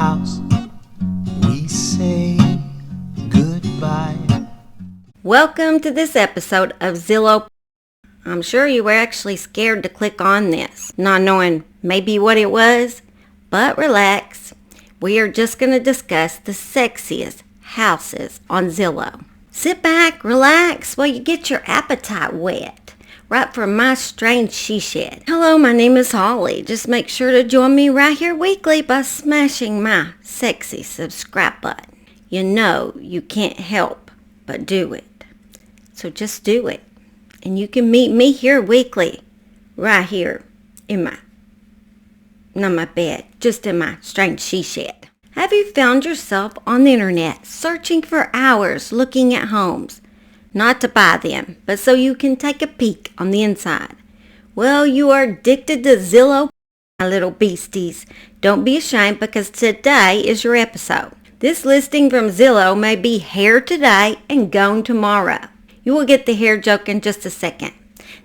house, we say goodbye. Welcome to this episode of Zillow. I'm sure you were actually scared to click on this, not knowing maybe what it was, but relax. We are just going to discuss the sexiest houses on Zillow. Sit back, relax while you get your appetite whet, right from my strange she shed. Hello, my name is Holly. Just make sure to join me right here weekly by smashing my sexy subscribe button. You know you can't help but do it. So just do it. And you can meet me here weekly, right here in not my bed, just in my strange she shed. Have you found yourself on the internet searching for hours looking at homes? Not to buy them, but so you can take a peek on the inside. Well, you are addicted to Zillow, my little beasties. Don't be ashamed because today is your episode. This listing from Zillow may be here today and gone tomorrow. You will get the hair joke in just a second.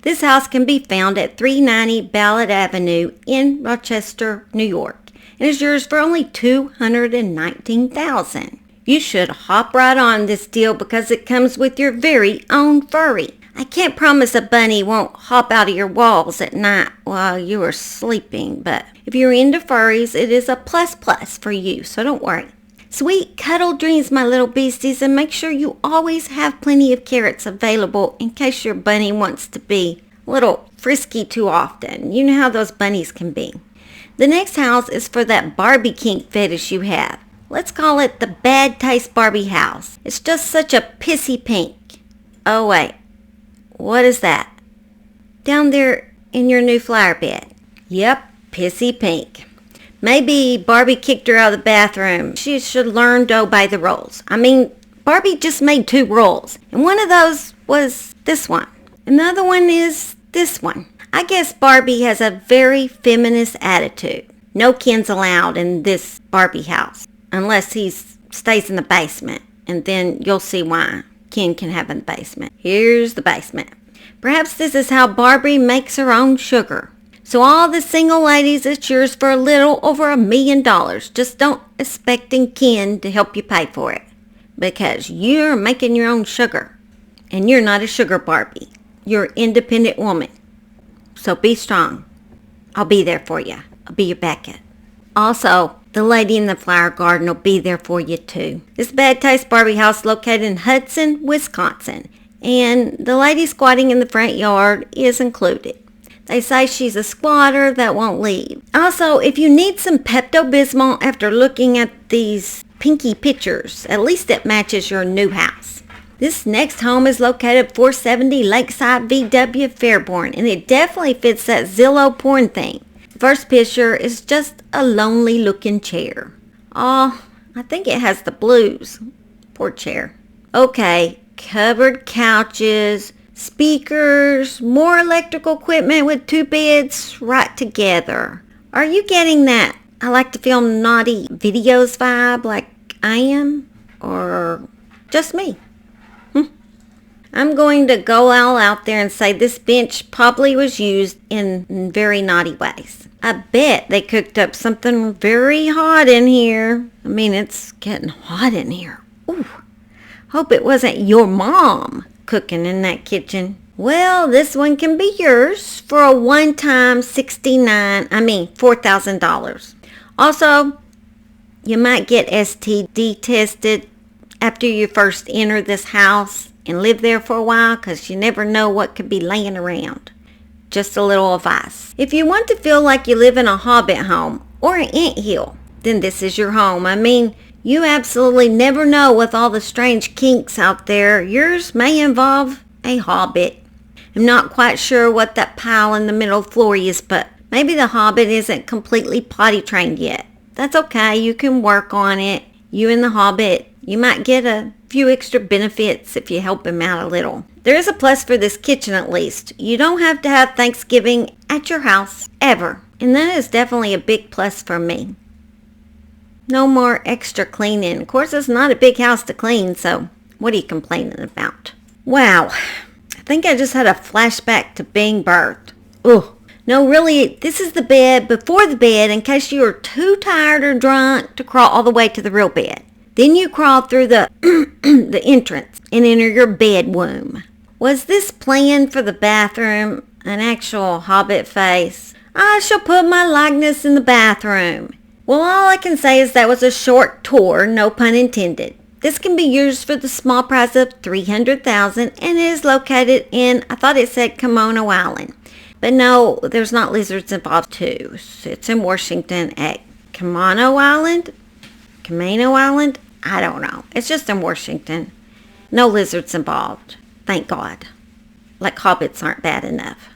This house can be found at 390 Ballard Avenue in Rochester, New York, and is yours for only $219,000. You should hop right on this deal because it comes with your very own furry. I can't promise a bunny won't hop out of your walls at night while you are sleeping, but if you're into furries, it is a plus for you, so don't worry. Sweet cuddle dreams, my little beasties, and make sure you always have plenty of carrots available in case your bunny wants to be a little frisky too often. You know how those bunnies can be. The next house is for that Barbie kink fetish you have. Let's call it the bad taste Barbie house. It's just such a pissy pink. Oh wait, what is that? Down there in your new flower bed. Yep, pissy pink. Maybe Barbie kicked her out of the bathroom. She should learn to obey the rules. I mean, Barbie just made 2 rules, and one of those was this one. Another one is this one. I guess Barbie has a very feminist attitude. No Kens allowed in this Barbie house, unless he stays in the basement, and then you'll see why Ken can have in the basement. Here's the basement. Perhaps this is how Barbie makes her own sugar. So all the single ladies, it's yours for a little over $1 million. Just don't expecting Ken to help you pay for it, because you're making your own sugar, and you're not a sugar Barbie. You're an independent woman. So be strong. I'll be there for you. I'll be your backup. Also, the lady in the flower garden will be there for you too. This bad taste Barbie house located in Hudson, Wisconsin, and the lady squatting in the front yard is included. They say she's a squatter that won't leave. Also, if you need some Pepto-Bismol after looking at these pinky pictures, at least it matches your new house. This next home is located at 470 Lakeside VW Fairborn, and it definitely fits that Zillow porn theme. The first picture is just a lonely looking chair. Oh, I think it has the blues. Poor chair. Okay, covered couches, speakers, more electrical equipment with 2 beds right together. Are you getting that I like to film naughty videos vibe like I am? Or just me? I'm going to go all out there and say this bench probably was used in very naughty ways. I bet they cooked up something very hot in here. I mean, it's getting hot in here. Ooh, hope it wasn't your mom cooking in that kitchen. Well, this one can be yours for a one-time $4,000. Also, you might get STD tested after you first enter this house and live there for a while, because you never know what could be laying around. Just a little advice. If you want to feel like you live in a hobbit home or an anthill, then this is your home. I mean, you absolutely never know with all the strange kinks out there. Yours may involve a hobbit. I'm not quite sure what that pile in the middle floor is, but maybe the hobbit isn't completely potty trained yet. That's okay. You can work on it. You and the hobbit, you might get a few extra benefits if you help him out a little. There is a plus for this kitchen at least. You don't have to have Thanksgiving at your house ever. And that is definitely a big plus for me. No more extra cleaning. Of course, it's not a big house to clean, so what are you complaining about? Wow, I think I just had a flashback to being birthed. Ugh, No, really, this is the bed before the bed in case you are too tired or drunk to crawl all the way to the real bed. Then you crawl through the the entrance and enter your bedroom. Was this planned for the bathroom? An actual hobbit face? I shall put my likeness in the bathroom. Well, all I can say is that was a short tour, no pun intended. This can be used for the small price of $300,000 and is located in, I thought it said Kimono Island. But no, there's not lizards involved too. It's in Washington at Kimono Island? Camino Island? I don't know. It's just in Washington. No lizards involved. Thank God. Like hobbits aren't bad enough.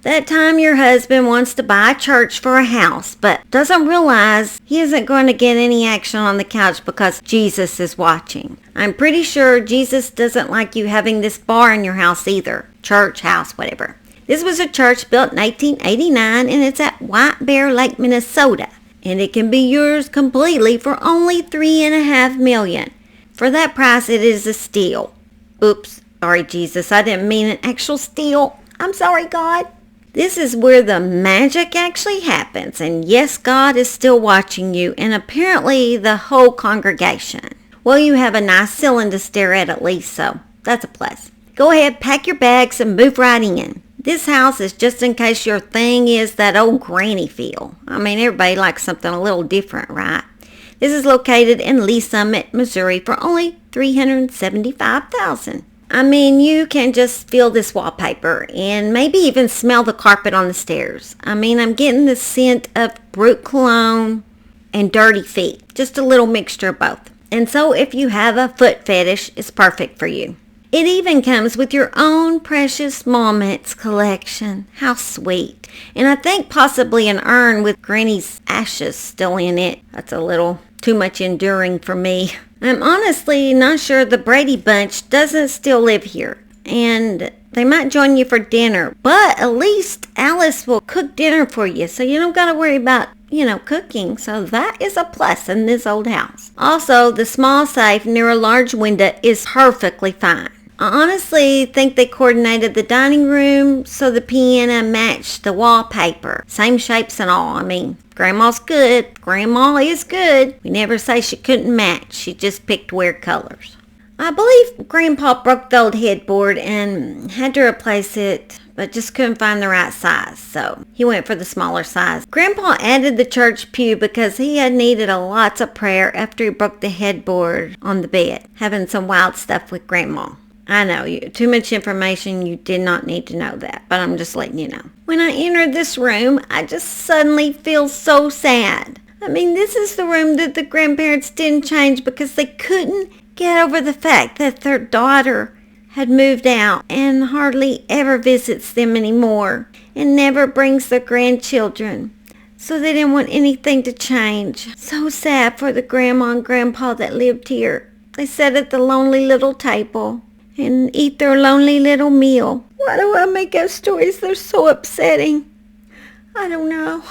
That time your husband wants to buy a church for a house, but doesn't realize he isn't going to get any action on the couch because Jesus is watching. I'm pretty sure Jesus doesn't like you having this bar in your house either. Church, house, whatever. This was a church built in 1889 and it's at White Bear Lake, Minnesota. And it can be yours completely for only $3.5 million. For that price, it is a steal. Oops, sorry Jesus, I didn't mean an actual steal. I'm sorry, God. This is where the magic actually happens, and yes, God is still watching you, and apparently the whole congregation. Well, you have a nice ceiling to stare at least, so that's a plus. Go ahead, pack your bags, and move right in. This house is just in case your thing is that old granny feel. I mean, everybody likes something a little different, right? This is located in Lee Summit, Missouri for only $375,000. I mean, you can just feel this wallpaper and maybe even smell the carpet on the stairs. I mean, I'm getting the scent of Brute cologne and dirty feet. Just a little mixture of both. And so if you have a foot fetish, it's perfect for you. It even comes with your own precious moments collection. How sweet. And I think possibly an urn with Granny's ashes still in it. That's a little too much enduring for me. I'm honestly not sure the Brady Bunch doesn't still live here. And they might join you for dinner. But at least Alice will cook dinner for you. So you don't got to worry about, cooking. So that is a plus in this old house. Also, the small safe near a large window is perfectly fine. I honestly think they coordinated the dining room so the piano matched the wallpaper. Same shapes and all. I mean, Grandma's good. Grandma is good. We never say she couldn't match. She just picked weird colors. I believe Grandpa broke the old headboard and had to replace it, but just couldn't find the right size, so he went for the smaller size. Grandpa added the church pew because he had needed a lots of prayer after he broke the headboard on the bed, having some wild stuff with Grandma. I know, too much information, you did not need to know that, but I'm just letting you know. When I entered this room, I just suddenly feel so sad. I mean, this is the room that the grandparents didn't change because they couldn't get over the fact that their daughter had moved out and hardly ever visits them anymore and never brings their grandchildren. So they didn't want anything to change. So sad for the grandma and grandpa that lived here. They sat at the lonely little table and eat their lonely little meal. Why do I make up stories? They're so upsetting. I don't know.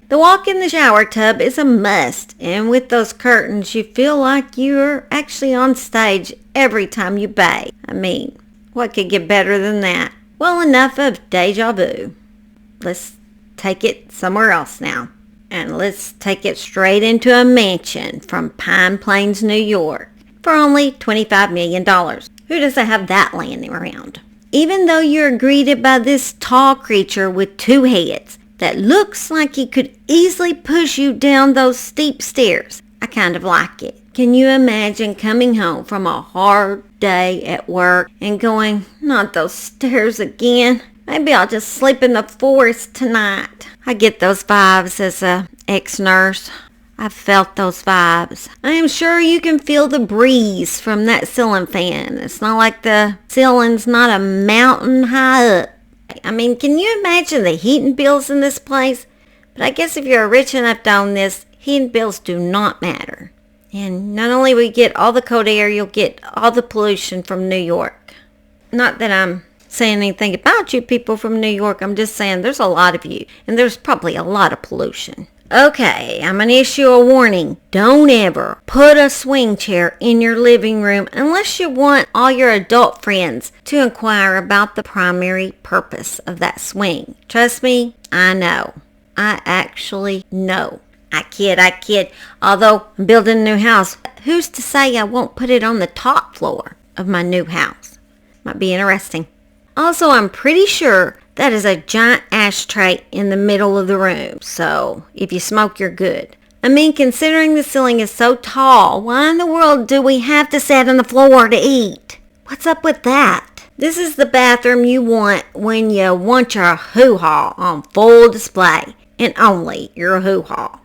The walk in the shower tub is a must, and with those curtains, you feel like you're actually on stage every time you bathe. I mean, what could get better than that? Well, enough of deja vu. Let's take it somewhere else now. And let's take it straight into a mansion from Pine Plains, New York, for only $25 million. Who doesn't have that laying around? Even though you're greeted by this tall creature with two heads that looks like he could easily push you down those steep stairs, I kind of like it. Can you imagine coming home from a hard day at work and going, not those stairs again? Maybe I'll just sleep in the forest tonight. I get those vibes as a ex-nurse. I've felt those vibes. I am sure you can feel the breeze from that ceiling fan. It's not like the ceiling's not a mountain high up. I mean, can you imagine the heating bills in this place? But I guess if you're rich enough to own this, heating bills do not matter. And not only will you get all the cold air, you'll get all the pollution from New York. Not that I'm saying anything about you people from New York. I'm just saying there's a lot of you. And there's probably a lot of pollution. Okay, I'm going to issue a warning. Don't ever put a swing chair in your living room unless you want all your adult friends to inquire about the primary purpose of that swing. Trust me, I know. I actually know. I kid. Although I'm building a new house, who's to say I won't put it on the top floor of my new house? Might be interesting. Also, I'm pretty sure that is a giant ashtray in the middle of the room, so if you smoke, you're good. I mean, considering the ceiling is so tall, why in the world do we have to sit on the floor to eat? What's up with that? This is the bathroom you want when you want your hoo-ha on full display, and only your hoo-ha.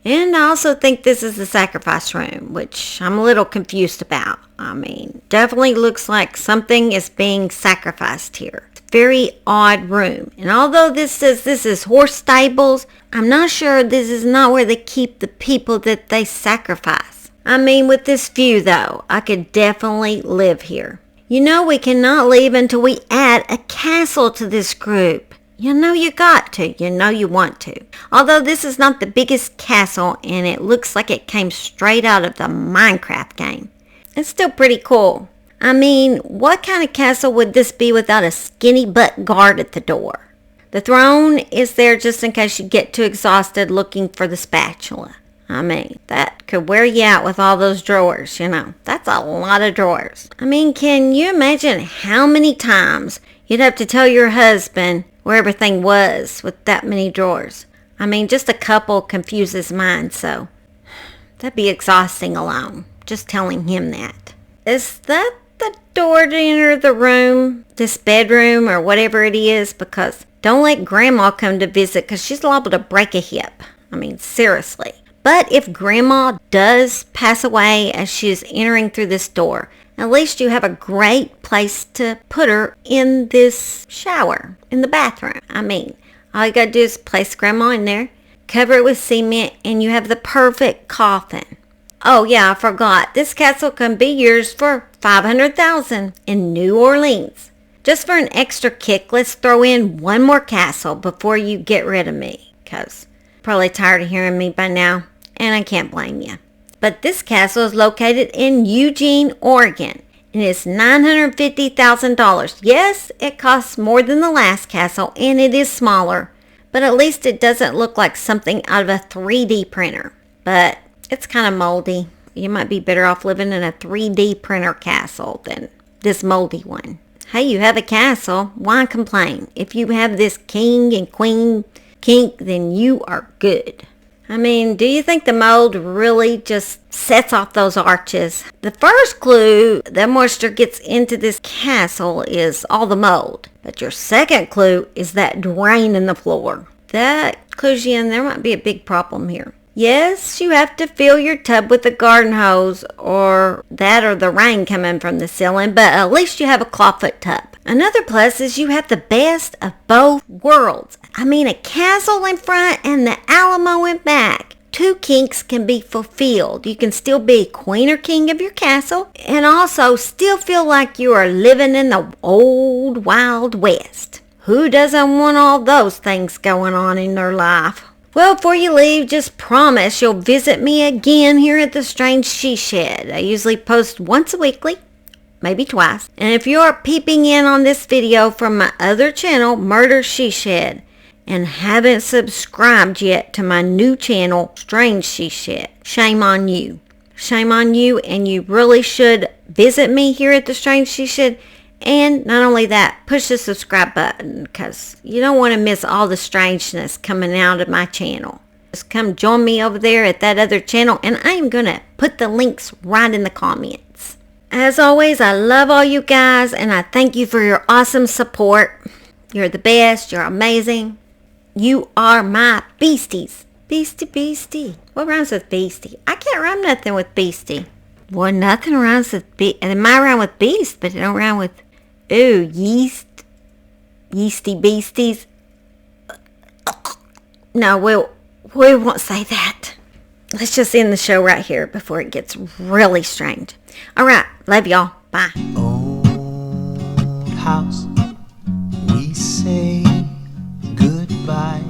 And I also think this is the sacrifice room, which I'm a little confused about. I mean, definitely looks like something is being sacrificed here. It's a very odd room. And although this says this is horse stables, I'm not sure this is not where they keep the people that they sacrifice. I mean, with this view though, I could definitely live here. You know, we cannot leave until we add a castle to this group. You know you got to. You know you want to. Although this is not the biggest castle and it looks like it came straight out of the Minecraft game. It's still pretty cool. I mean, what kind of castle would this be without a skinny butt guard at the door? The throne is there just in case you get too exhausted looking for the spatula. I mean, that could wear you out with all those drawers, you know. That's a lot of drawers. I mean, can you imagine how many times you'd have to tell your husband where everything was with that many drawers? I mean, just a couple confuses mine, so that'd be exhausting alone, just telling him that. Is that the door to enter the room, this bedroom, or whatever it is? Because don't let Grandma come to visit because she's liable to break a hip. I mean, seriously. But if Grandma does pass away as she is entering through this door, at least you have a great place to put her in this shower, in the bathroom. I mean, all you gotta do is place Grandma in there, cover it with cement, and you have the perfect coffin. Oh yeah, I forgot. This castle can be yours for $500,000 in New Orleans. Just for an extra kick, let's throw in one more castle before you get rid of me, because you're probably tired of hearing me by now, and I can't blame you. But this castle is located in Eugene, Oregon, and it's $950,000. Yes, it costs more than the last castle, and it is smaller, but at least it doesn't look like something out of a 3D printer. But it's kind of moldy. You might be better off living in a 3D printer castle than this moldy one. Hey, you have a castle. Why complain? If you have this king and queen kink, then you are good. I mean, do you think the mold really just sets off those arches? The first clue that moisture gets into this castle is all the mold. But your second clue is that drain in the floor. That clues you in there might be a big problem here. Yes, you have to fill your tub with a garden hose or the rain coming from the ceiling, but at least you have a clawfoot tub. Another plus is you have the best of both worlds. I mean, a castle in front and the Alamo in back. Two kinks can be fulfilled. You can still be queen or king of your castle and also still feel like you are living in the old Wild West. Who doesn't want all those things going on in their life? Well, before you leave, just promise you'll visit me again here at the Strange She Shed. I usually post once a weekly, maybe twice. And if you are peeping in on this video from my other channel, Murder She Shed, and haven't subscribed yet to my new channel, Strange She Shed, shame on you. Shame on you, and you really should visit me here at the Strange She Shed. And not only that, push the subscribe button because you don't want to miss all the strangeness coming out of my channel. Just come join me over there at that other channel, and I am going to put the links right in the comments. As always, I love all you guys, and I thank you for your awesome support. You're the best. You're amazing. You are my beasties. Beastie. What rhymes with beastie? I can't rhyme nothing with beastie. Well, nothing rhymes with it might rhyme with beast, but it don't rhyme with yeasty beasties. No, we won't say that. Let's just end the show right here before it gets really strange. All right, love y'all. Bye. Old house, we say goodbye.